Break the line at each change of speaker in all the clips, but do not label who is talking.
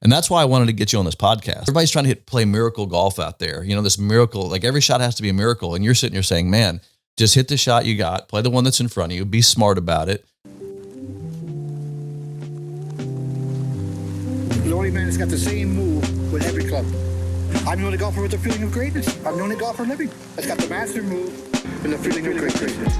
And that's why I wanted to get you on this podcast. Everybody's trying to play miracle golf out there. This miracle, like every shot has to be a miracle. And you're sitting here saying, man, just hit the shot you got, play the one that's in front of you, be smart about it.
The only man that's got the same move with every club. I'm the only golfer with the feeling of greatness. I'm the only golfer living that's got the master move and the feeling of greatness.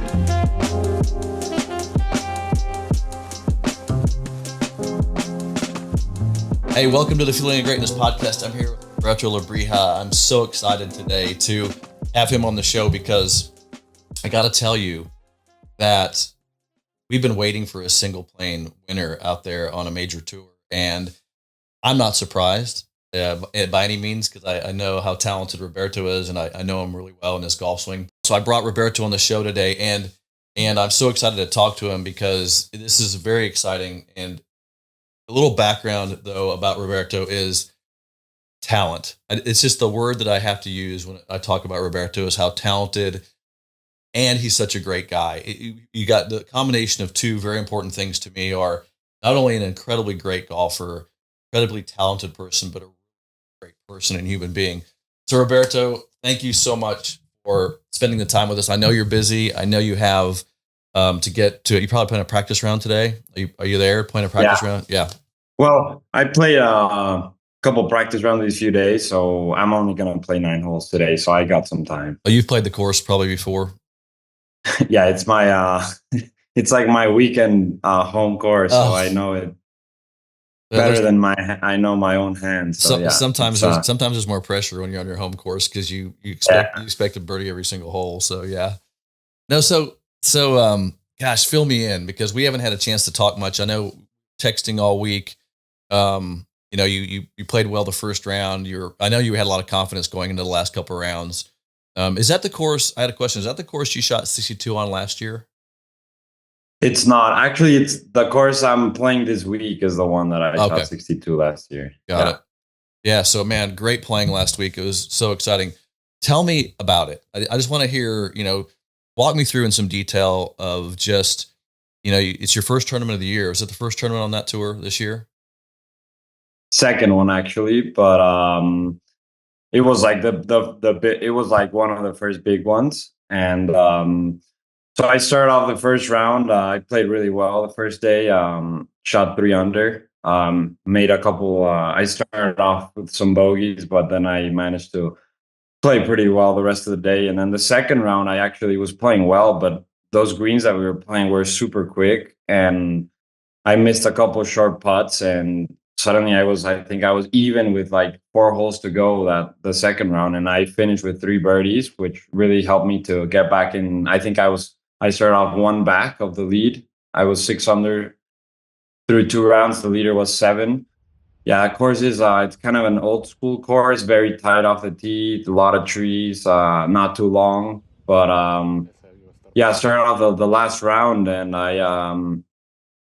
Hey, welcome to the Feeling of Greatness podcast. I'm here with Roberto Lebrija. I'm so excited today to have him on the show because I got to tell you that we've been waiting for a single plane winner out there on a major tour. And I'm not surprised by any means because I know how talented Roberto is and I know him really well in his golf swing. So I brought Roberto on the show today and I'm so excited to talk to him because this is very exciting. And a little background, though, about Roberto is talent. It's just the word that I have to use when I talk about Roberto is how talented, and he's such a great guy. You got the combination of two very important things to me are not only an incredibly great golfer, incredibly talented person, but a great person and human being. So, Roberto, thank you so much for spending the time with us. I know you're busy. I know you have to get to it. You probably playing a practice round today. Are you there playing a practice round? Yeah.
Well, I played a couple practice rounds these few days, so I'm only going to play 9 holes today. So I got some time.
Oh, you've played the course probably before.
Yeah, it's my it's like my weekend home course, so I know it better than I know my own hands. So, yeah,
sometimes there's more pressure when you're on your home course because you expect a birdie every single hole. So yeah, no, so gosh, fill me in because we haven't had a chance to talk much. I know texting all week. You played well the first round. I know you had a lot of confidence going into the last couple of rounds. Is that the course? I had a question. Is that the course you shot 62 on last year?
It's not. Actually, it's the course I'm playing this week is the one that I shot 62 last year.
Got it. Yeah. So, man, great playing last week. It was so exciting. Tell me about it. I just want to hear, walk me through in some detail of just, it's your first tournament of the year. Is it the first tournament on that tour this year?
Second one, actually. But it was like it was like one of the first big ones. And so I started off the first round. I played really well the first day, shot 3 under, made a couple. I started off with some bogeys, but then I managed to play pretty well the rest of the day. And then the second round, I actually was playing well, but those greens that we were playing were super quick. And I missed a couple of short putts. And suddenly I think I was even with like 4 holes to go the second round. And I finished with 3 birdies, which really helped me to get back in. I think I started off 1 back of the lead. I was 6 under through 2 rounds. The leader was 7. Yeah, of course, it's kind of an old school course, very tight off the tee, a lot of trees, not too long. But I started off the last round and I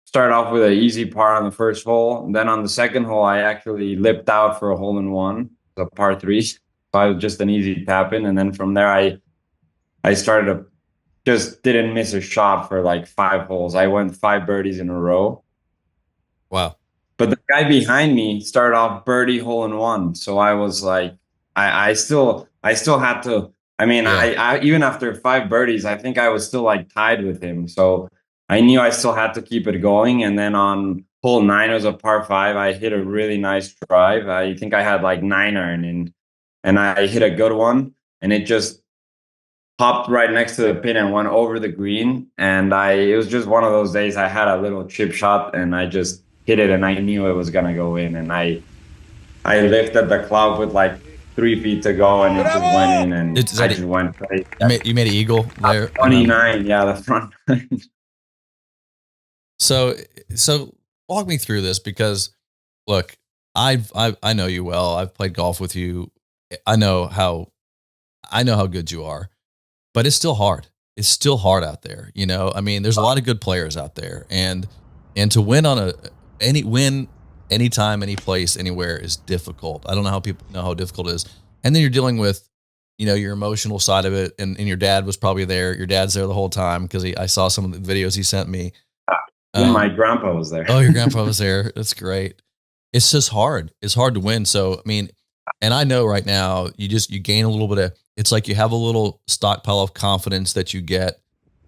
started off with an easy par on the first hole. And then on the second hole, I actually lipped out for a hole in one, a par 3. So I was just an easy tap in. And then from there, I started to just didn't miss a shot for like 5 holes. I went 5 birdies in a row.
Wow.
But the guy behind me started off birdie hole in one. So I was like, I still had to, I even after 5 birdies, I think I was still like tied with him. So I knew I still had to keep it going. And then on hole 9, it was a par 5. I hit a really nice drive. I think I had like 9 iron and I hit a good one and it just popped right next to the pin and went over the green. And it was just one of those days I had a little chip shot and I just hit it and I knew it was going to go in. And I lifted the club with like 3 feet to go and it just went in and I just went crazy.
You made an eagle there?
29, yeah, the front.
So walk me through this because look, I know you well. I've played golf with you. I know how good you are, but it's still hard. It's still hard out there. There's a lot of good players out there and to win on anytime, any place, anywhere is difficult. I don't know how people know how difficult it is. And then you're dealing with, your emotional side of it. And your dad was probably there. Your dad's there the whole time because I saw some of the videos he sent me.
My grandpa was there.
Oh, your grandpa was there. That's great. it's just hard. It's hard to win. So, I mean, and I know right now you gain a little bit of, it's like you have a little stockpile of confidence that you get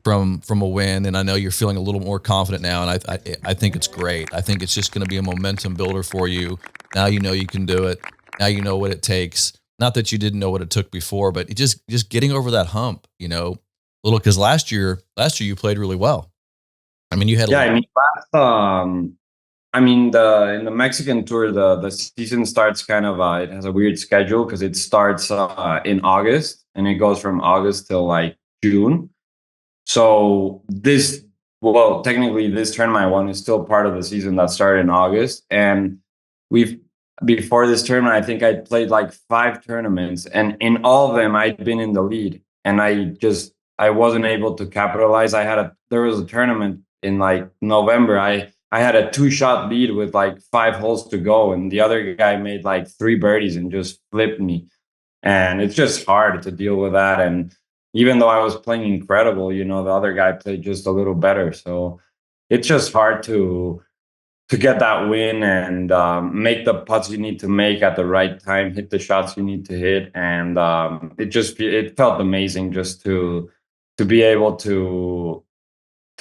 from a win. And I know you're feeling a little more confident now. And I think it's great. I think it's just going to be a momentum builder for you. Now you know you can do it. Now you know what it takes. Not that you didn't know what it took before, but it just getting over that hump, you know, little, because last year you played really well. I mean, you had
I mean, in the Mexican tour, the season starts kind of it has a weird schedule because it starts in August and it goes from August till like June. So technically this tournament I won is still part of the season that started in August. And before this tournament, I think I played like 5 tournaments, and in all of them I'd been in the lead, and I wasn't able to capitalize. There was a tournament in like November. I had a 2-shot lead with like 5 holes to go, and the other guy made like 3 birdies and just flipped me. And it's just hard to deal with that. And even though I was playing incredible, the other guy played just a little better. So it's just hard to get that win and make the putts you need to make at the right time, hit the shots you need to hit. And it felt amazing just to be able to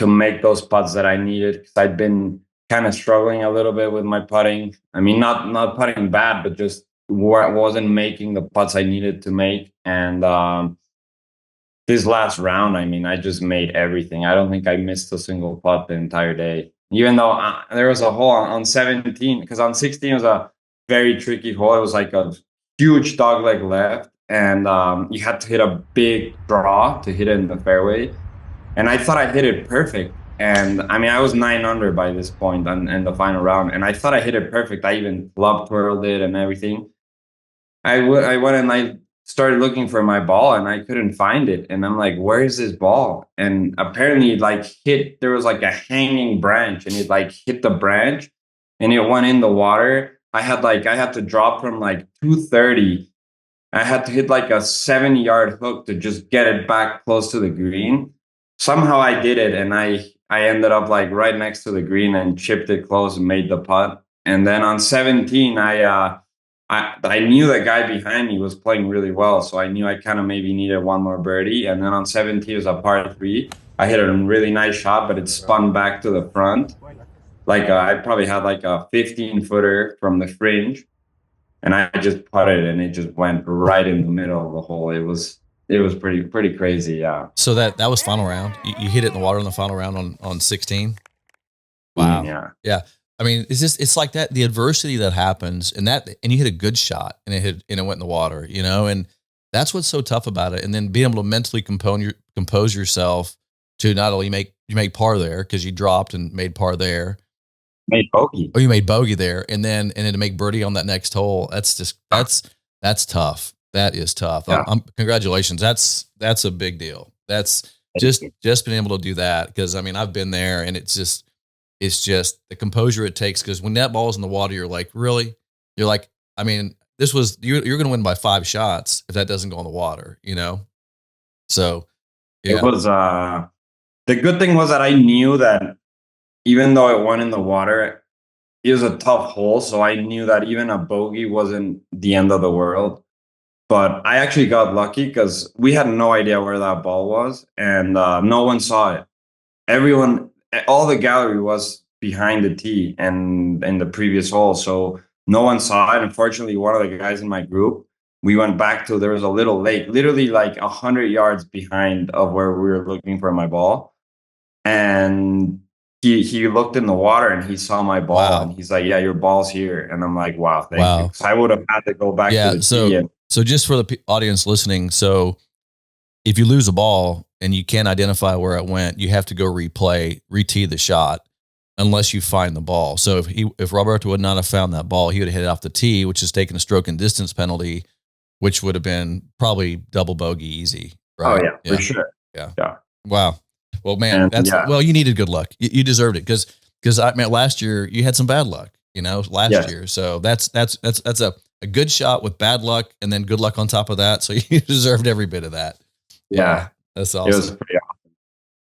make those putts that I needed, because I'd been kind of struggling a little bit with my putting. I mean, not putting bad, but just wasn't making the putts I needed to make. And this last round, I mean, I just made everything. I don't think I missed a single putt the entire day, even though there was a hole on 17, because on 16 was a very tricky hole. It was like a huge dogleg left, and you had to hit a big draw to hit it in the fairway. And I thought I hit it perfect. And I mean, I was 9 under by this point in the final round, and I thought I hit it perfect. I even club twirled it and everything. I went and I started looking for my ball, and I couldn't find it. And I'm like, where is this ball? And apparently there was like a hanging branch, and it like hit the branch and it went in the water. I had to drop from like 230. I had to hit like a 70-yard hook to just get it back close to the green. Somehow I did it, and I ended up like right next to the green and chipped it close and made the putt. And then on 17, I knew the guy behind me was playing really well, so I knew I kind of maybe needed one more birdie. And then on 17, it was a par 3. I hit a really nice shot, but it spun back to the front. Like I probably had like a 15-footer from the fringe, and I just putted, and it just went right in the middle of the hole. It was pretty crazy, yeah.
So that was final round. You hit it in the water in the final round on 16. Wow. Yeah. I mean, it's like that, the adversity that happens, and you hit a good shot, and it went in the water, and that's what's so tough about it. And then being able to mentally compose yourself to not only you make par there because you dropped and made par there.
Made bogey.
Oh, you made bogey there, and then to make birdie on that next hole. That's tough. That is tough.
Yeah.
Congratulations. That's a big deal. That's just being able to do that, because I mean, I've been there, and it's just the composure it takes, because when that ball's in the water, you're like, really? You're like, I mean, you're going to win by 5 shots if that doesn't go in the water, So yeah.
It was the good thing was that I knew that even though it went in the water, it was a tough hole, so I knew that even a bogey wasn't the end of the world. But I actually got lucky because we had no idea where that ball was, and no one saw it. All the gallery was behind the tee and in the previous hole, so no one saw it. Unfortunately, one of the guys in my group, we went back to, there was a little lake, literally like 100 yards behind of where we were looking for my ball. And he looked in the water and he saw my ball. Wow. And he's like, yeah, your ball's here. And I'm like, wow, thank you. So I would have had to go back to the tee.
So just for the audience listening, so if you lose a ball and you can't identify where it went, you have to go re-tee the shot unless you find the ball. So if Roberto would not have found that ball, he would have hit it off the tee, which is taking a stroke and distance penalty, which would have been probably double bogey easy. Right?
Oh yeah, for sure.
Yeah. Wow. Well, man, well, you needed good luck. You deserved it because I mean, last year you had some bad luck, last year. So that's a good shot with bad luck and then good luck on top of that. So you deserved every bit of that.
Yeah.
That's awesome.
It was pretty awesome.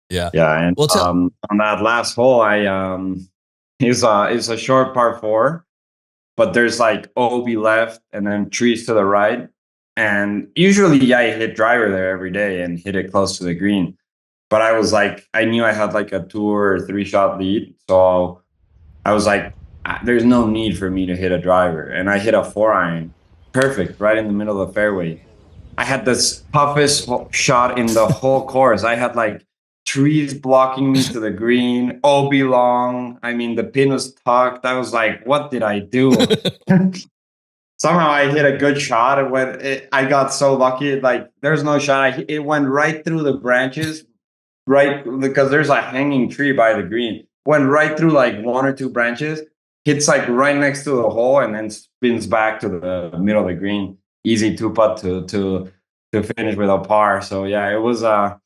Yeah.
Yeah. And on that last hole, it's a short par 4. but there's like OB left and then trees to the right. And usually, yeah, I hit driver there every day and hit it close to the green. But I was like, I knew I had like a 2 or 3 shot lead. So I was like, there's no need for me to hit a driver. And I hit a 4-iron, perfect, right in the middle of the fairway. I had this toughest shot in the whole course. I had like trees blocking me to the green, OB long. I mean, the pin was tucked. I was like, what did I do? Somehow I hit a good shot. I got so lucky. Like, there's no shot. It went right through the branches, right, because there's a hanging tree by the green. Went right through like 1 or 2 branches, hits like right next to the hole, and then spins back to the middle of the green. Easy 2 putt to finish with a par. So yeah, it was. I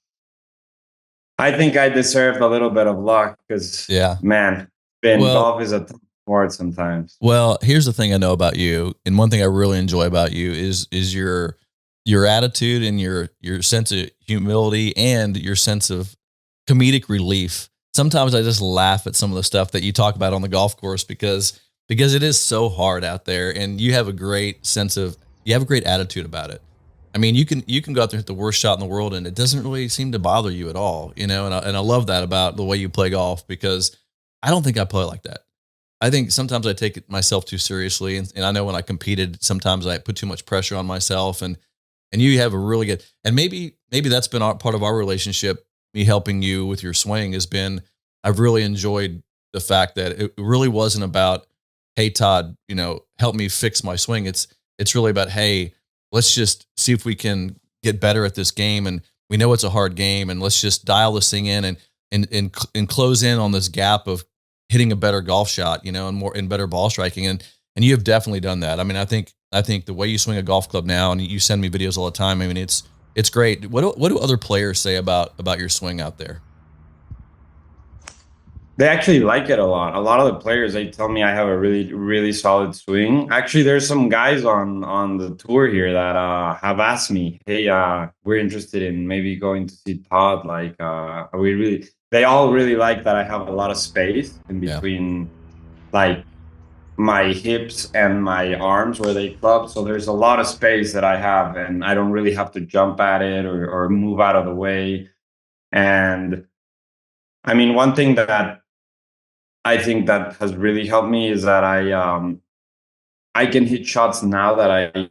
think I deserved a little bit of luck because,
Yeah,
man, golf is a tough sport sometimes.
Well, here's the thing I know about you, and one thing I really enjoy about you is your attitude and your sense of humility and your sense of comedic relief. Sometimes I just laugh at some of the stuff that you talk about on the golf course because it is so hard out there, and you have a great attitude about it. I mean, you can go out there and hit the worst shot in the world, and it doesn't really seem to bother you at all, you know. And I love that about the way you play golf, because I don't think I play like that. I think sometimes I take it myself too seriously, and I know when I competed, sometimes I put too much pressure on myself, and you have a really good, and maybe that's been part of our relationship. Me helping you with your swing has been, I've really enjoyed the fact that it really wasn't about, hey Todd, you know, help me fix my swing. It's really about, hey, let's just see if we can get better at this game, and we know it's a hard game, and let's just dial this thing in and close in on this gap of hitting a better golf shot, you know, and better ball striking, and you have definitely done that. I mean, I think the way you swing a golf club now, and you send me videos all the time. I mean, it's great. What do other players say about your swing out there?
They actually like it a lot. A lot of the players, they tell me I have a really, really solid swing. Actually, there's some guys on the tour here that have asked me, hey, we're interested in maybe going to see Todd. Like, they all really like that I have a lot of space in between, like, my hips and my arms where they club. So there's a lot of space that I have, and I don't really have to jump at it or move out of the way. And I mean, one thing that I think that has really helped me is that I can hit shots now that I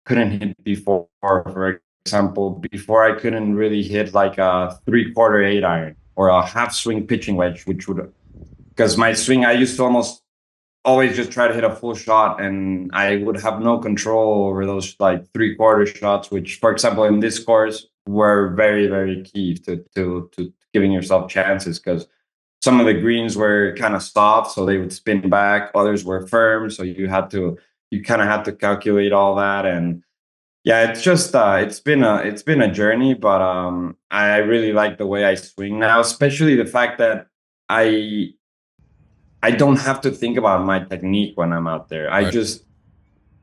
couldn't hit before. For example, before I couldn't really hit like a 3/4 8-iron or a half swing pitching wedge, because my swing, I used to always just try to hit a full shot, and I would have no control over those like 3/4 shots, which, for example, in this course were very, very key to giving yourself chances, because some of the greens were kind of soft, so they would spin back. Others were firm, so you kind of had to calculate all that. And yeah, it's just it's been a journey, but I really like the way I swing now, especially the fact that I don't have to think about my technique when I'm out there.
Right.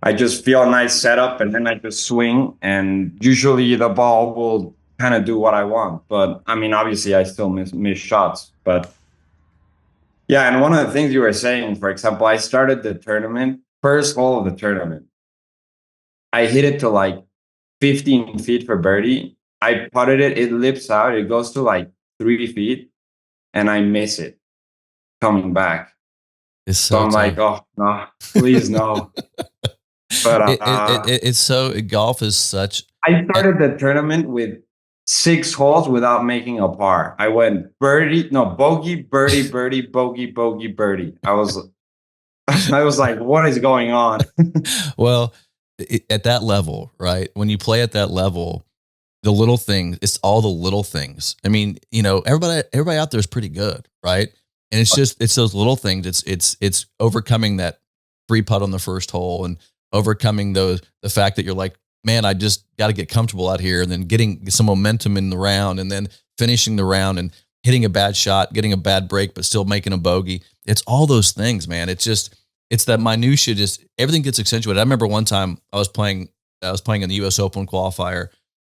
I just feel a nice setup, and then I just swing, and usually the ball will kind of do what I want. But I mean, obviously, I still miss shots. But yeah, and one of the things you were saying, for example, I started the tournament, first hole of the tournament. I hit it to like 15 feet for birdie. I putted it, it lips out, it goes to like 3 feet, and I miss it coming back. So I'm like, oh no, please no. But
it's so, golf is such.
I started the tournament with 6 holes without making a par. I went bogey, birdie, birdie, bogey, bogey, birdie. I was like, what is going on?
Well, at that level, right? When you play at that level, the little things, it's all the little things. I mean, you know, everybody out there is pretty good, right? And it's those little things. It's overcoming that free putt on the first hole, and overcoming the fact that you're like, man, I just got to get comfortable out here, and then getting some momentum in the round, and then finishing the round and hitting a bad shot, getting a bad break, but still making a bogey. It's all those things, man. It's that minutia, just everything gets accentuated. I remember one time I was playing in the US Open qualifier,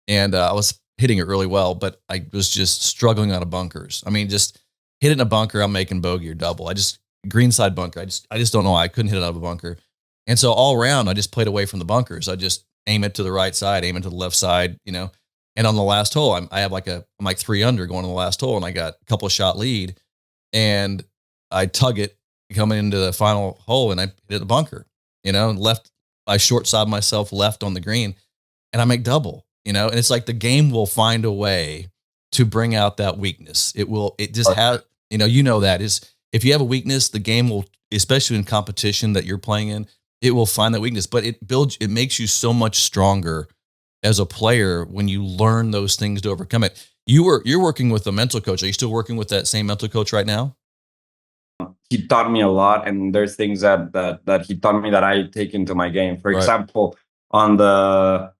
and I was hitting it really well, but I was just struggling out of bunkers. I mean, just hit it in a bunker, I'm making bogey or double. Greenside bunker. I just don't know why I couldn't hit it out of a bunker. And so all around, I just played away from the bunkers. I just aim it to the right side, aim it to the left side, you know. And on the last hole, I have I'm like 3 under going on the last hole, and I got a couple of shot lead, and I tug it coming into the final hole, and I hit the bunker, you know, and left. I short side myself left on the green, and I make double, you know. And it's like the game will find a way to bring out that weakness. It will. It just has, you know that is if you have a weakness, the game will, especially in competition that you're playing in, it will find that weakness. But it makes you so much stronger as a player when you learn those things to overcome it. You're working with a mental coach. Are you still working with that same mental coach right now?
He taught me a lot, and there's things that he taught me that I take into my game. For example, on the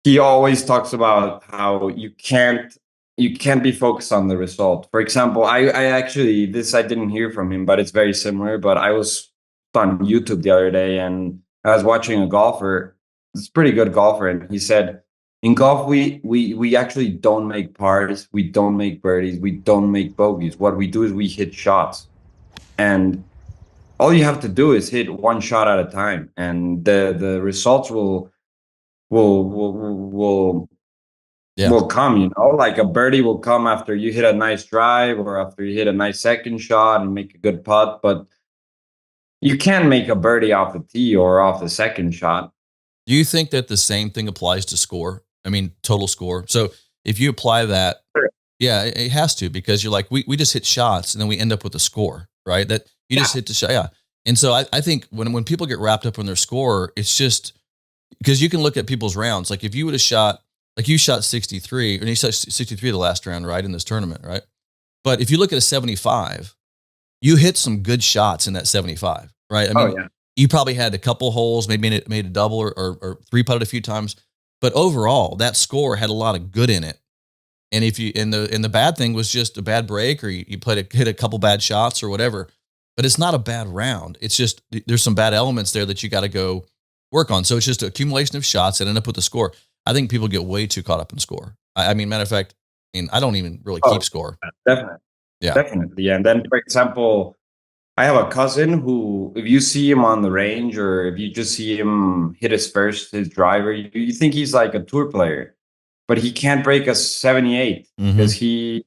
he always talks about how you can't be focused on the result. For example, I actually, this I didn't hear from him, but it's very similar. But I was on YouTube the other day, and I was watching a golfer. It's a pretty good golfer, and he said, in golf, we actually don't make pars, we don't make birdies, we don't make bogeys. What we do is we hit shots, and all you have to do is hit one shot at a time, and the results will will will will come. Like a birdie will come after you hit a nice drive or after you hit a nice second shot and make a good putt. But you can't make a birdie off the tee or off the second shot.
Do you think that the same thing applies to score? I mean, total score. So if you apply that, yeah, it has to, because you're like, we just hit shots and then we end up with a score, right? That you just hit the shot. Yeah. And so I think when people get wrapped up in their score, it's just because you can look at people's rounds. Like if you would have shot, like you shot 63, and you shot 63 the last round, right, in this tournament, right? But if you look at a 75, you hit some good shots in that 75, right? I mean, you probably had a couple holes, maybe made a double or three putted a few times, but overall that score had a lot of good in it. And if you and the bad thing was just a bad break, or you hit a couple bad shots or whatever, but it's not a bad round. It's just there's some bad elements there that you got to go work on. So it's just an accumulation of shots that end up with the score. I think people get way too caught up in score. I mean, matter of fact, I don't even really keep score.
Definitely. Yeah. Definitely. And then, for example, I have a cousin who, if you see him on the range or if you just see him hit his driver, you think he's like a tour player, but he can't break a 78 because he'll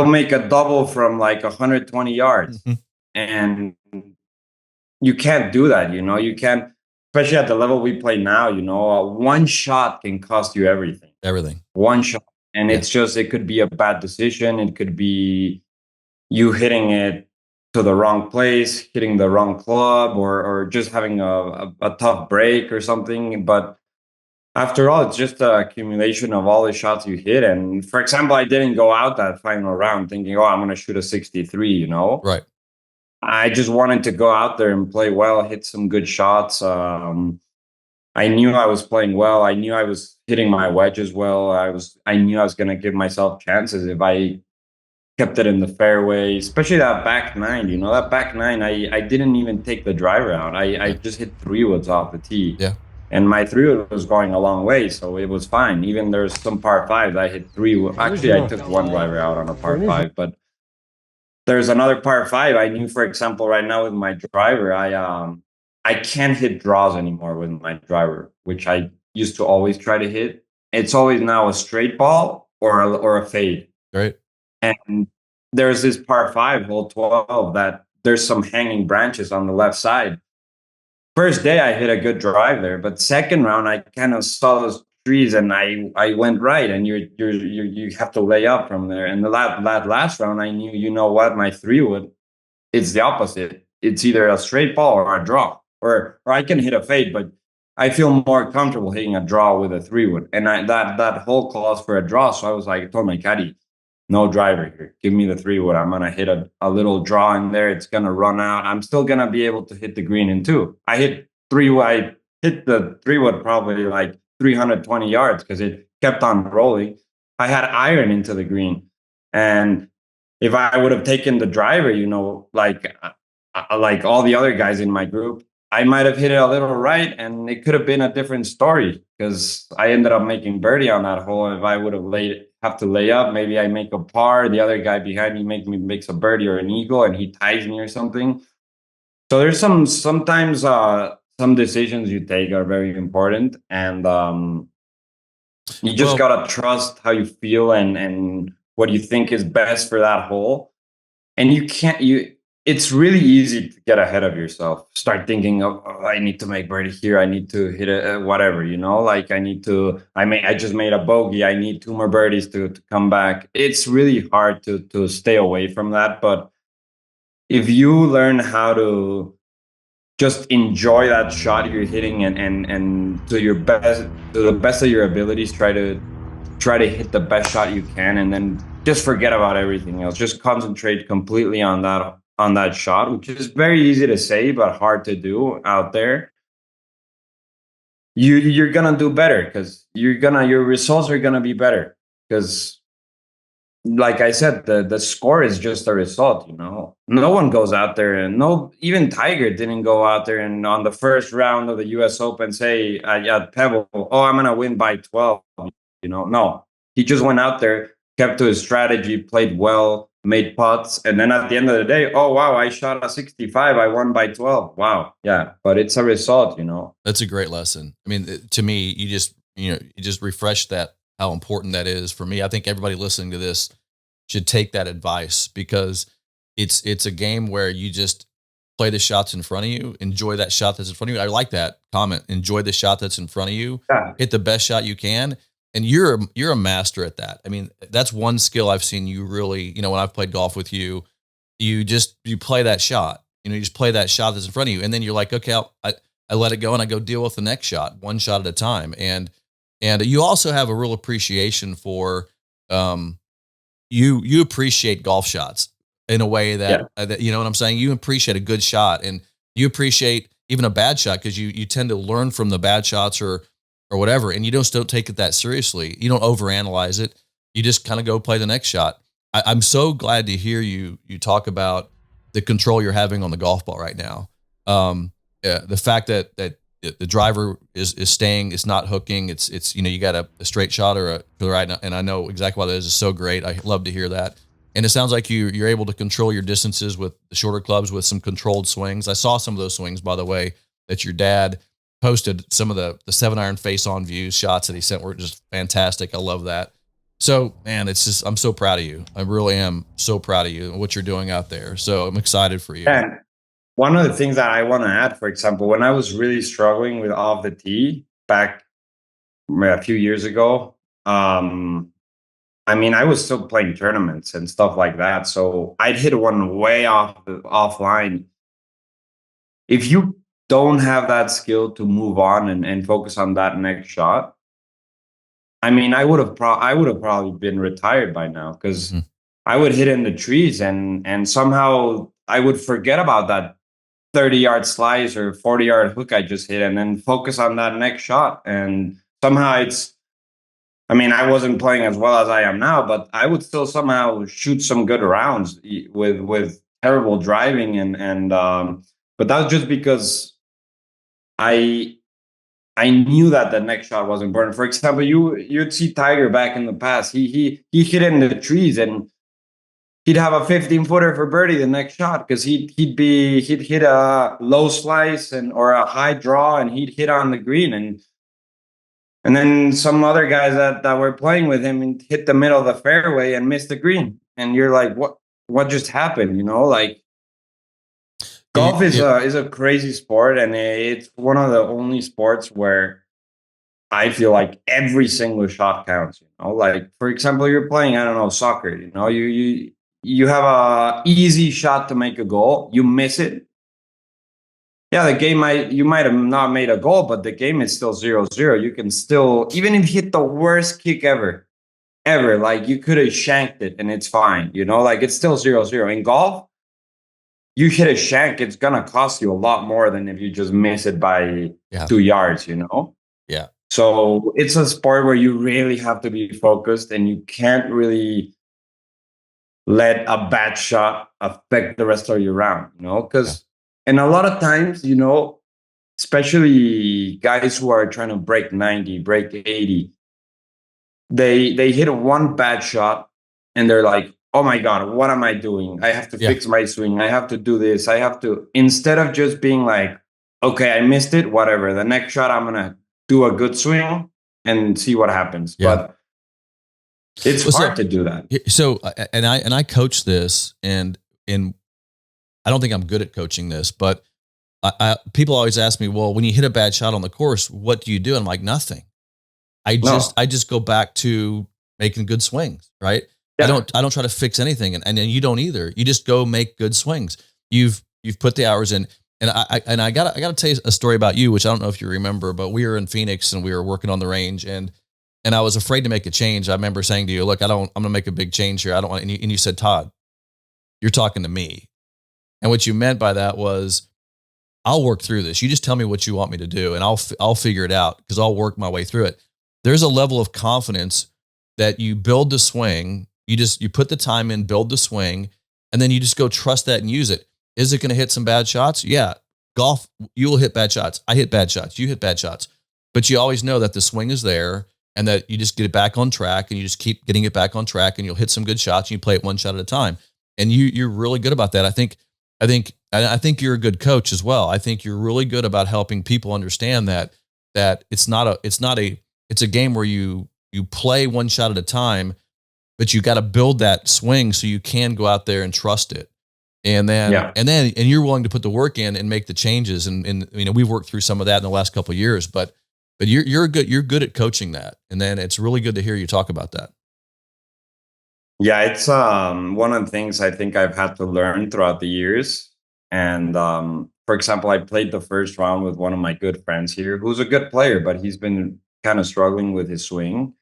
make a double from like 120 yards. And you can't do that. You can't, especially at the level we play now, one shot can cost you everything. One shot. And it's just, it could be a bad decision. It could be you hitting it to the wrong place, hitting the wrong club, or just having a tough break or something. But after all, it's just an accumulation of all the shots you hit. And for example, I didn't go out that final round thinking, oh, I'm going to shoot a 63,
Right.
I just wanted to go out there and play well, hit some good shots. I knew I was playing well. I knew I was hitting my wedges well. I knew I was going to give myself chances if I kept it in the fairway, especially that back nine. That back nine, I didn't even take the driver out. I just hit 3-woods off the tee.
Yeah.
And my 3-wood was going a long way, so it was fine. Even there's some par fives I hit 3-wood. Actually, I took one driver out on a par 5, but there's another par 5. I knew, for example, right now with my driver, I can't hit draws anymore with my driver, which I used to always try to hit. It's always now a straight ball or a fade.
Right.
And there's this par 5, hole 12, that there's some hanging branches on the left side. First day I hit a good drive there, but second round I kind of saw those trees and I went right, and you have to lay up from there. And the last round I knew, my 3-wood, it's the opposite. It's either a straight ball or a draw, or I can hit a fade, but I feel more comfortable hitting a draw with a 3-wood. And that hole calls for a draw, so I told my caddy, no driver here. Give me the 3-wood. I'm going to hit a little draw in there. It's going to run out. I'm still going to be able to hit the green in 2. I hit the 3-wood probably like 320 yards because it kept on rolling. I had iron into the green. And if I would have taken the driver, like all the other guys in my group, I might have hit it a little right, and it could have been a different story because I ended up making birdie on that hole. If I would have to lay up, maybe I make a par. The other guy behind me makes a birdie or an eagle, and he ties me or something. So there's sometimes some decisions you take are very important, and you just
Well,
gotta trust how you feel and what you think is best for that hole. And you can't you it's really easy to get ahead of yourself, start thinking, oh, I need to make birdie here, I need to hit a whatever, like I just made a bogey, I need two more birdies to come back. It's really hard to stay away from that. But if you learn how to just enjoy that shot you're hitting, and to the best of your abilities, try to hit the best shot you can, and then just forget about everything else. Just concentrate completely on that shot, which is very easy to say but hard to do out there. You're gonna do better, because your results are gonna be better, because like I said, the score is just a result. No one goes out there, and no, even Tiger didn't go out there and on the first round of the US Open say at Pebble, oh, I'm gonna win by 12. No, he just went out there, kept to his strategy, played well, made putts, and then at the end of the day, oh wow, I shot a 65, I won by 12. Wow, yeah, but it's a result.
that's a great lesson. I mean, to me, you just refresh that, how important that is for me. I think everybody listening to this should take that advice, because it's a game where you just play the shots in front of you, enjoy that shot that's in front of you. I like that comment. Enjoy the shot that's in front of you.
Yeah.
Hit the best shot you can. And you're a master at that. I mean, that's one skill I've seen you really, when I've played golf with you, you play that shot. You just play that shot that's in front of you, and then you're like, okay, I let it go and I go deal with the next shot, one shot at a time. And you also have a real appreciation for you appreciate golf shots in a way that,
Yeah.
that, you know what I'm saying? You appreciate a good shot, and you appreciate even a bad shot, because you tend to learn from the bad shots or whatever. And you just don't take it that seriously. You don't overanalyze it. You just kind of go play the next shot. I'm so glad to hear you talk about the control you're having on the golf ball right now. The fact that the driver is staying, it's not hooking. It's you got a straight shot or a to the right, and I know exactly why that is so great. I love to hear that. And it sounds like you're able to control your distances with the shorter clubs with some controlled swings. I saw some of those swings, by the way, that your dad posted. Some of the 7-iron face-on views shots that he sent were just fantastic. I love that. So, man, I'm so proud of you. I really am so proud of you and what you're doing out there. So I'm excited for you.
And one of the things that I want to add, for example, when I was really struggling with off the tee back a few years ago, I was still playing tournaments and stuff like that. So I'd hit one way offline. If you don't have that skill to move on and focus on that next shot, I would have probably been retired by now, because I would hit in the trees, and somehow I would forget about that 30-yard slice or 40-yard hook I just hit, and then focus on that next shot. And somehow I wasn't playing as well as I am now, but I would still somehow shoot some good rounds with terrible driving, but that was just because I knew that the next shot was important. For example, you'd see Tiger back in the past. He hit in the trees, and he'd have a 15-footer for birdie the next shot, because he'd hit a low slice or a high draw, and he'd hit on the green, and then some other guys that were playing with him hit the middle of the fairway and missed the green, and you're like, what just happened? Like, golf is a crazy sport, and it's one of the only sports where I feel like every single shot counts. Like, for example, you're playing, I don't know, soccer. You have a easy shot to make a goal. You miss it. Yeah, you might have not made a goal, but the game is still 0-0. You can still, even if you hit the worst kick ever, like, you could have shanked it and it's fine. Like, it's still 0-0. In golf, you hit a shank, it's gonna cost you a lot more than if you just miss it by 2 yards.
Yeah.
So it's a sport where you really have to be focused, and you can't really let a bad shot affect the rest of your round. Because and a lot of times, especially guys who are trying to break 90, break 80, they hit one bad shot, and they're like, oh my God, what am I doing? I have to
Yeah.
fix my swing. I have to do this. I have to, instead of just being like, okay, I missed it, whatever. The next shot, I'm going to do a good swing and see what happens.
Yeah.
But it's
Well,
hard to do that.
So, and I coach this, and I don't think I'm good at coaching this, but people always ask me, well, when you hit a bad shot on the course, what do you do? And I'm like, nothing. I just go back to making good swings, right?
Yeah.
I don't try to fix anything, and you don't either. You just go make good swings. You've put the hours in, and I gotta tell you a story about you, which I don't know if you remember, but we were in Phoenix and we were working on the range, and I was afraid to make a change. I remember saying to you, look, I'm gonna make a big change here. I don't want, and you said, Todd, you're talking to me. And what you meant by that was, I'll work through this. You just tell me what you want me to do, and I'll figure it out, because I'll work my way through it. There's a level of confidence that you build the swing. You put the time in, build the swing, and then you just go trust that and use it. Is it going to hit some bad shots? Yeah. Golf, you will hit bad shots. I hit bad shots. You hit bad shots. But you always know that the swing is there, and that you just get it back on track, and you just keep getting it back on track, and you'll hit some good shots, and you play it one shot at a time. And you're really good about that. I think you're a good coach as well. I think you're really good about helping people understand that it's a game where you play one shot at a time, but you got to build that swing so you can go out there and trust it. And then you're willing to put the work in and make the changes. And we've worked through some of that in the last couple of years, but you're good at coaching that. And then it's really good to hear you talk about that.
Yeah, it's one of the things I think I've had to learn throughout the years. And for example, I played the first round with one of my good friends here, who's a good player, but he's been kind of struggling with his swing.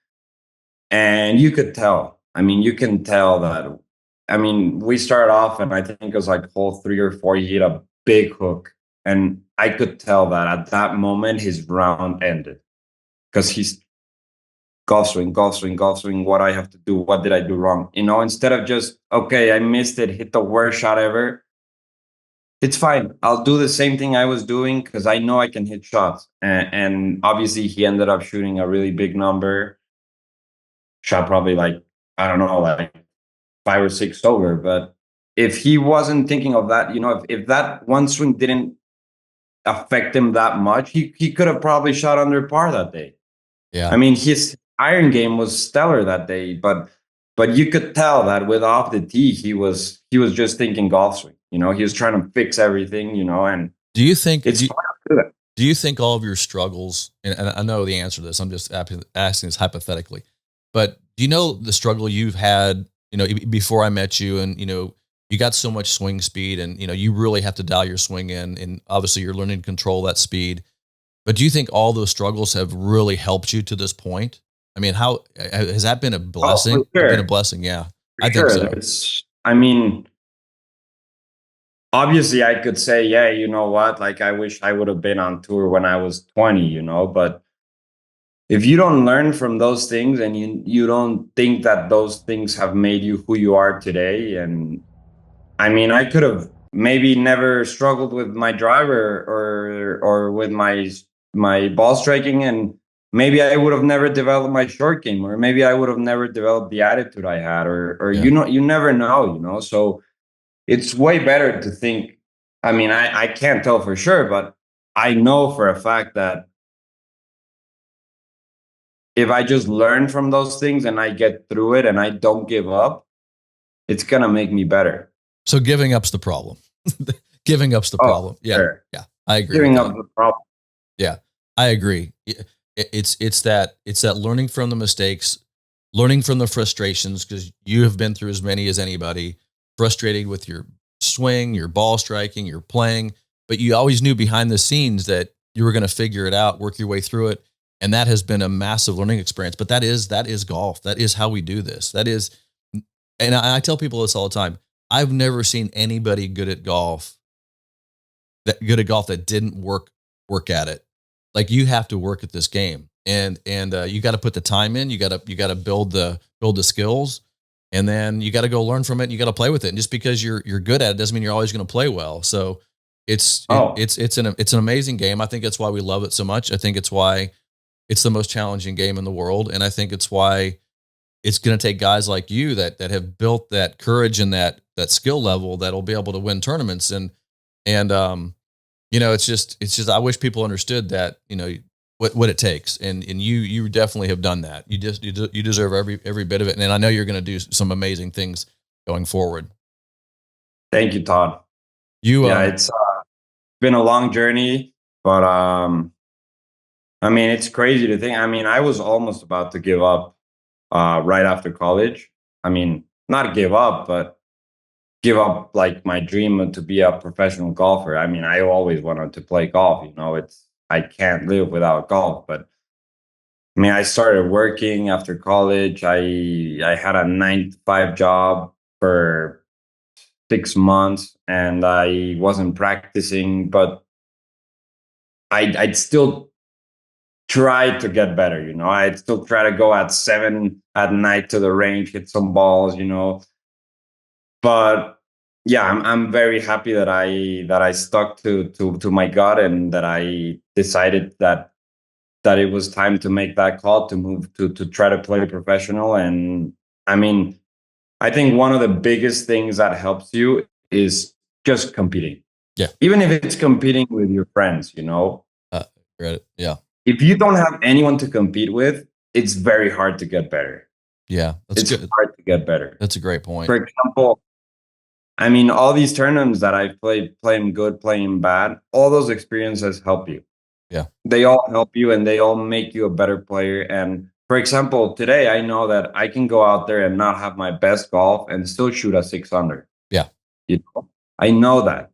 And you could tell. I mean, you can tell that. I mean, we started off, and I think it was like hole 3 or 4, he hit a big hook. And I could tell that at that moment, his round ended, because he's golf swing, golf swing, golf swing. What I have to do? What did I do wrong? Instead of just, okay, I missed it, hit the worst shot ever. It's fine. I'll do the same thing I was doing, because I know I can hit shots. And obviously, he ended up shooting a really big number. Shot probably like, I don't know, like 5 or 6 over. But if he wasn't thinking of that, if that one swing didn't affect him that much, he could have probably shot under par that day.
Yeah.
I mean, his iron game was stellar that day, but you could tell that with off the tee, he was just thinking golf swing. He was trying to fix everything, and
do you think
it's hard to do that.
Do you think all of your struggles, and I know the answer to this, I'm just asking this hypothetically, but do you know the struggle you've had, before I met you, and, you got so much swing speed, and, you really have to dial your swing in, and obviously you're learning to control that speed. But do you think all those struggles have really helped you to this point? I mean, how has that been a blessing?
Oh, for sure.
Been a blessing. Yeah.
I think so. I mean, obviously I could say, yeah, you know what? Like, I wish I would have been on tour when I was 20, but if you don't learn from those things, and you don't think that those things have made you who you are today, and I mean, I could have maybe never struggled with my driver or with my ball striking, and maybe I would have never developed my short game, or maybe I would have never developed the attitude I had, or
Yeah.
you never know. So it's way better to think. I mean, I can't tell for sure, but I know for a fact that if I just learn from those things and I get through it and I don't give up, it's gonna make me better.
So giving up's the problem. Giving up's the problem. Yeah.
Sure.
Yeah. I agree.
Giving up the problem.
Yeah, I agree. It's that learning from the mistakes, learning from the frustrations, because you have been through as many as anybody, frustrated with your swing, your ball striking, your playing, but you always knew behind the scenes that you were going to figure it out, work your way through it. And that has been a massive learning experience, but that is golf. That is how we do this. That is, and I tell people this all the time. I've never seen anybody good at golf that didn't work at it. Like, you have to work at this game, and you got to put the time in. You got to build the skills, and then you got to go learn from it. And you got to play with it. And just because you're good at it doesn't mean you're always going to play well. So it's an amazing game. I think that's why we love it so much. I think it's why it's the most challenging game in the world, and I think it's why it's going to take guys like you that have built that courage and that skill level that'll be able to win tournaments. And it's just, I wish people understood that, what it takes. And you definitely have done that. You deserve every bit of it. And I know you're going to do some amazing things going forward.
Thank you, Todd. It's been a long journey, but it's crazy to think. I was almost about to give up right after college. Not give up, but give up like my dream to be a professional golfer. I always wanted to play golf. I can't live without golf. But I started working after college. I had a 9 to 5 job for 6 months, and I wasn't practicing, but I'd still try to get better. I'd still try to go at 7 at night to the range, hit some balls. But yeah, I'm very happy that I stuck to my gut, and that I decided that it was time to make that call to move to try to play professional. And I think one of the biggest things that helps you is just competing.
Yeah.
Even if it's competing with your friends,
Yeah.
If you don't have anyone to compete with, it's very hard to get better.
Yeah.
It's hard to get better.
That's a great point.
For example, all these tournaments that I've playing good, playing bad, all those experiences help you.
Yeah.
They all help you, and they all make you a better player. And for example, today I know that I can go out there and not have my best golf and still shoot a 6 under.
Yeah.
I know that.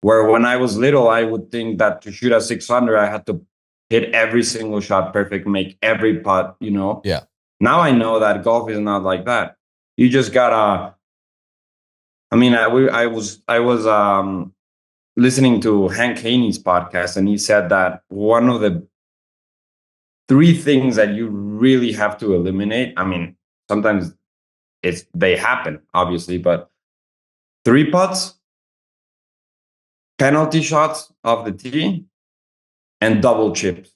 Where when I was little, I would think that to shoot a 6 under, I had to hit every single shot perfect, make every putt,
Yeah.
Now I know that golf is not like that. You just gotta. I was listening to Hank Haney's podcast, and he said that one of the 3 things that you really have to eliminate. Sometimes they happen, obviously, but 3 putts, penalty shots off the tee, and double chips.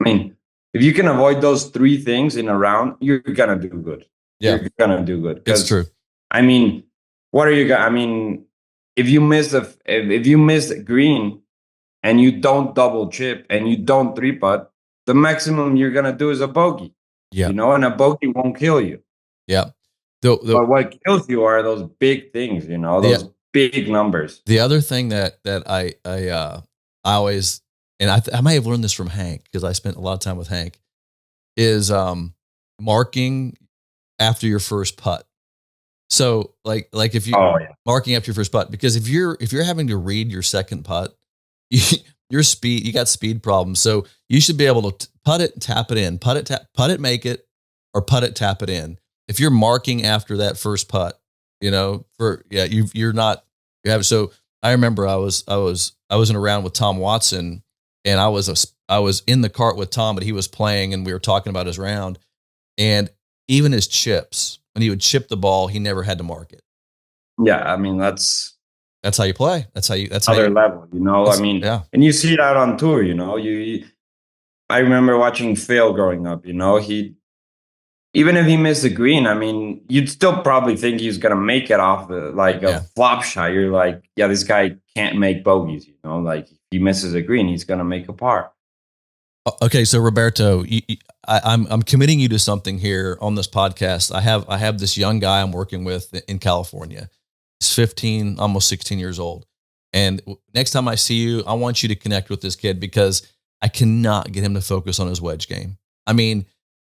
If you can avoid those 3 things in a round, you're gonna do good.
Yeah.
You're gonna do good.
That's true.
What are you gonna? If you miss the green and you don't double chip and you don't 3-putt, the maximum you're gonna do is a bogey.
Yeah.
And a bogey won't kill you.
Yeah.
But what kills you are those big things. Those big numbers.
The other thing that I always, and I may have learned this from Hank, because I spent a lot of time with Hank, is marking after your first putt. So like if you marking after your first putt, because if you're having to read your second putt, you got speed problems. So you should be able to putt it, tap it in, putt it, make it, or putt it, tap it in. If you're marking after that first putt, you're not. So I remember I was in a round with Tom Watson, and I was in the cart with Tom, but he was playing, and we were talking about his round, and even his chips, when he would chip the ball, he never had to mark it.
Yeah, that's
how you play. That's
other level, and you see it out on tour, I remember watching Phil growing up, even if he missed the green, you'd still probably think he's going to make it off a flop shot. You're like, yeah, this guy can't make bogeys, like if he misses a green, he's going to make a par.
Okay. So Roberto, I'm committing you to something here on this podcast. I have this young guy I'm working with in California. He's 15, almost 16 years old. And next time I see you, I want you to connect with this kid, because I cannot get him to focus on his wedge game.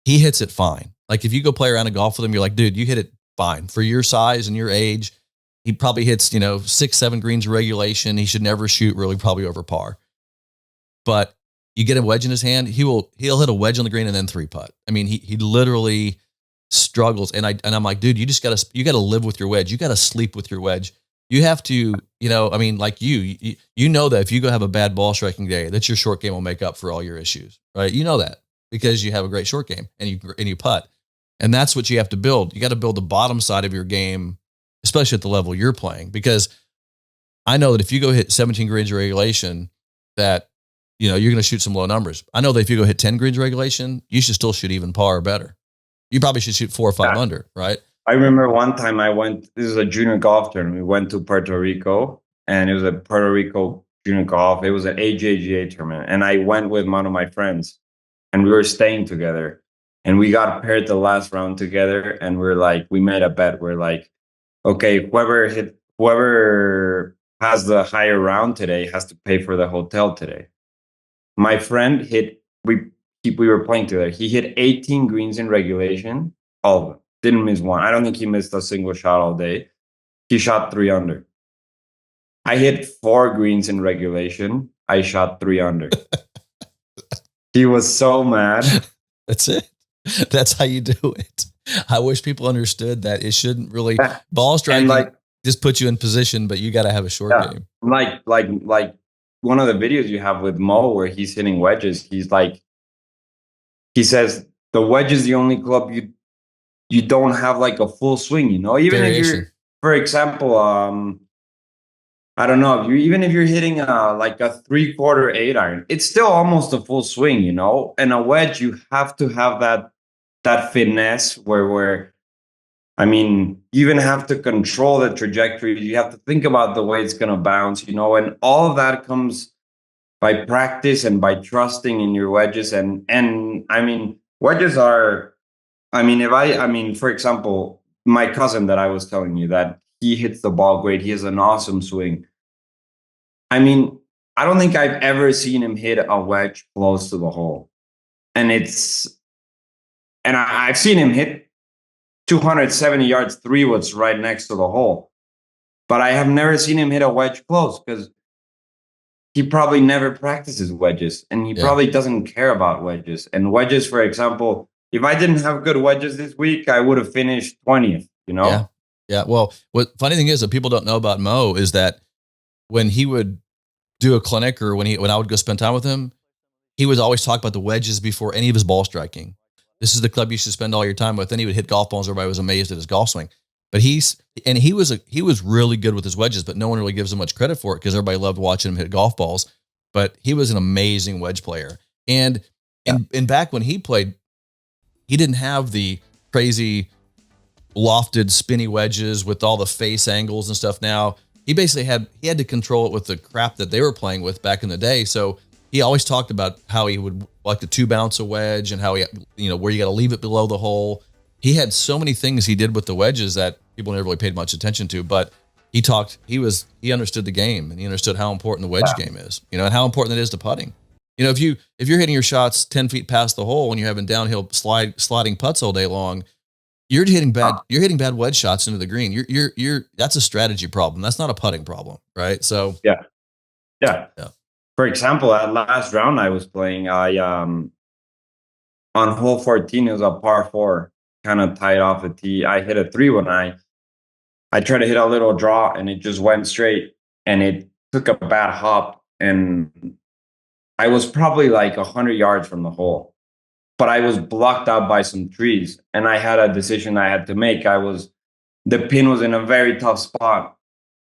He hits it fine. Like if you go play around a golf with him, you're like, dude, you hit it fine for your size and your age. He probably hits, 6, 7 greens of regulation. He should never shoot really probably over par. But you get a wedge in his hand, he'll hit a wedge on the green and then 3-putt. He literally struggles. And I'm like, dude, you gotta live with your wedge. You gotta sleep with your wedge. You have to, like you that if you go have a bad ball striking day, that your short game will make up for all your issues, right? You know that because you have a great short game and you putt. And that's what you have to build. You got to build the bottom side of your game, especially at the level you're playing, because I know that if you go hit 17 greens of regulation, that, you're going to shoot some low numbers. I know that if you go hit 10 greens of regulation, you should still shoot even par or better. You probably should shoot 4 or 5
Yeah.
under, right?
I remember one time this is a junior golf tournament. We went to Puerto Rico, and it was a Puerto Rico junior golf. It was an AJGA tournament. And I went with one of my friends, and we were staying together. And we got paired the last round together, and we made a bet. We're like, okay, whoever has the higher round today has to pay for the hotel today. My friend we were playing together. He hit 18 greens in regulation, all of them. Didn't miss one. I don't think he missed a single shot all day. He shot 3 under. I hit 4 greens in regulation. I shot 3 under. He was so mad.
That's it. That's how you do it. I wish people understood that it shouldn't really ball striking just put you in position, but you got to have a short game.
Like one of the videos you have with Mo where he's hitting wedges. He says the wedge is the only club you don't have like a full swing, even if you're, for example, I don't know, even if you're hitting like a 3/4 8-iron, it's still almost a full swing, and a wedge, you have to have that finesse where you even have to control the trajectory. You have to think about the way it's going to bounce, and all of that comes by practice and by trusting in your wedges. And wedges are, for example, my cousin that I was telling you that he hits the ball great. He has an awesome swing. I don't think I've ever seen him hit a wedge close to the hole. And I've seen him hit 270 yards 3-woods right next to the hole. But I have never seen him hit a wedge close because he probably never practices wedges, and he probably doesn't care about wedges. And wedges, for example, if I didn't have good wedges this week, I would have finished 20th,
Yeah. Well, what funny thing is that people don't know about Mo is that when he would do a clinic or when I would go spend time with him, he would always talk about the wedges before any of his ball striking. This is the club you should spend all your time with. Then he would hit golf balls. Everybody was amazed at his golf swing. But he was really good with his wedges, but no one really gives him much credit for it because everybody loved watching him hit golf balls. But he was an amazing wedge player. And back when he played, he didn't have the crazy lofted spinny wedges with all the face angles and stuff. Now he basically had to control it with the crap that they were playing with back in the day. So he always talked about how he would like to 2-bounce a wedge and how where you got to leave it below the hole. He had so many things he did with the wedges that people never really paid much attention to, but he understood the game, and he understood how important the wedge game is, and how important it is to putting. If you're hitting your shots 10 feet past the hole and you're having downhill sliding putts all day long, you're hitting bad wedge shots into the green. That's a strategy problem. That's not a putting problem. Right. So
yeah. For example, at last round I was playing, on hole 14, it was a par 4, kind of tied off the tee. I hit a 3 when I tried to hit a little draw, and it just went straight, and it took a bad hop, and I was probably like 100 yards from the hole, but I was blocked out by some trees, and I had a decision I had to make. The pin was in a very tough spot,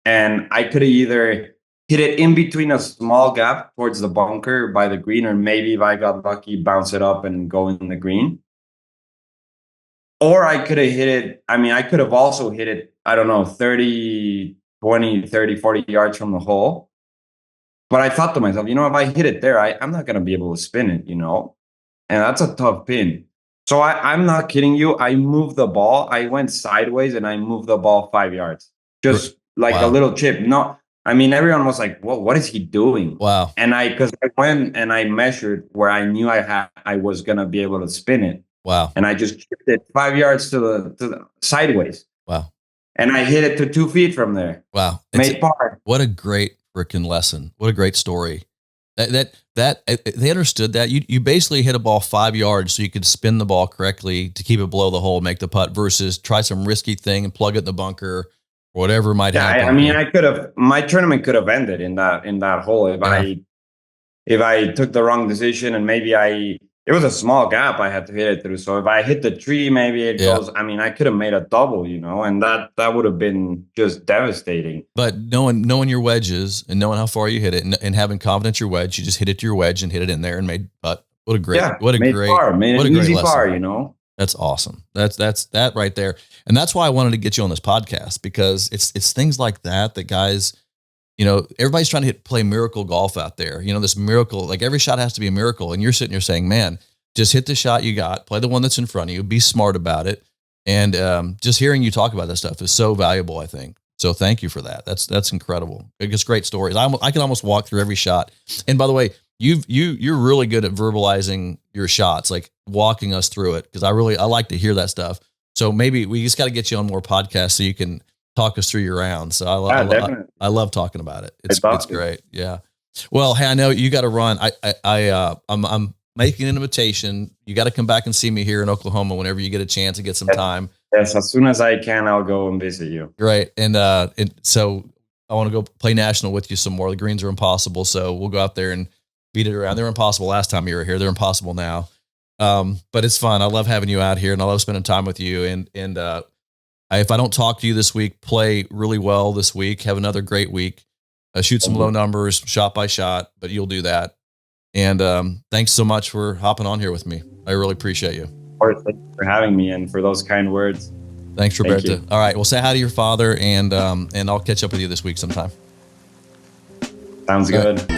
and I could have either hit it in between a small gap towards the bunker by the green, or maybe if I got lucky, bounce it up and go in the green. Or I could have hit it. I could have also hit it, I don't know, 30, 20, 30, 40 yards from the hole. But I thought to myself, if I hit it there, I'm not going to be able to spin it, and that's a tough pin. So I'm not kidding you. I moved the ball. I went sideways and I moved the ball 5 yards, just like a little chip. No, everyone was like, "Well, what is he doing?"
Wow.
And because I went and I measured where I knew I was going to be able to spin it.
Wow.
And I just chipped it 5 yards to the sideways.
Wow.
And I hit it to 2 feet from there.
Wow.
Made par.
What a great freaking lesson. What a great story. That they understood that. You basically hit a ball 5 yards so you could spin the ball correctly to keep it below the hole, make the putt, versus try some risky thing and plug it in the bunker or whatever might happen.
My tournament could have ended in that hole if I took the wrong decision, and maybe it was a small gap I had to hit it through. So if I hit the tree, maybe it goes. I could have made a double, and that would have been just devastating.
But knowing your wedges and knowing how far you hit it, and having confidence your wedge, you just hit it to your wedge and hit it in there and made putt. What a great,
Made an easy par,
That's awesome. That's that right there. And that's why I wanted to get you on this podcast, because it's things like that guys, everybody's trying to play miracle golf out there. This miracle, like every shot has to be a miracle. And you're sitting here saying, man, just hit the shot you got, play the one that's in front of you, be smart about it. And just hearing you talk about that stuff is so valuable, I think. So thank you for that. That's incredible. It's great stories. I can almost walk through every shot. And by the way, you're really good at verbalizing your shots, like walking us through it, because I like to hear that stuff. So maybe we just got to get you on more podcasts so you can talk us through your rounds. So I love talking about it. It's great. Yeah. Well, hey, I know you got to run. I'm making an invitation. You got to come back and see me here in Oklahoma whenever you get a chance to get some time.
Yes, as soon as I can, I'll go and visit you.
Great. And so I want to go play national with you some more. The greens are impossible, so we'll go out there and beat it around. They were impossible last time you were here. They're impossible now. But it's fun. I love having you out here, and I love spending time with you. And if I don't talk to you this week, play really well this week. Have another great week. Shoot some low numbers, shot by shot, but you'll do that. And thanks so much for hopping on here with me. I really appreciate you.
Of course, thank you for having me and for those kind words.
Thanks, Roberto. All right, well, say hi to your father, and I'll catch up with you this week sometime.
Sounds good.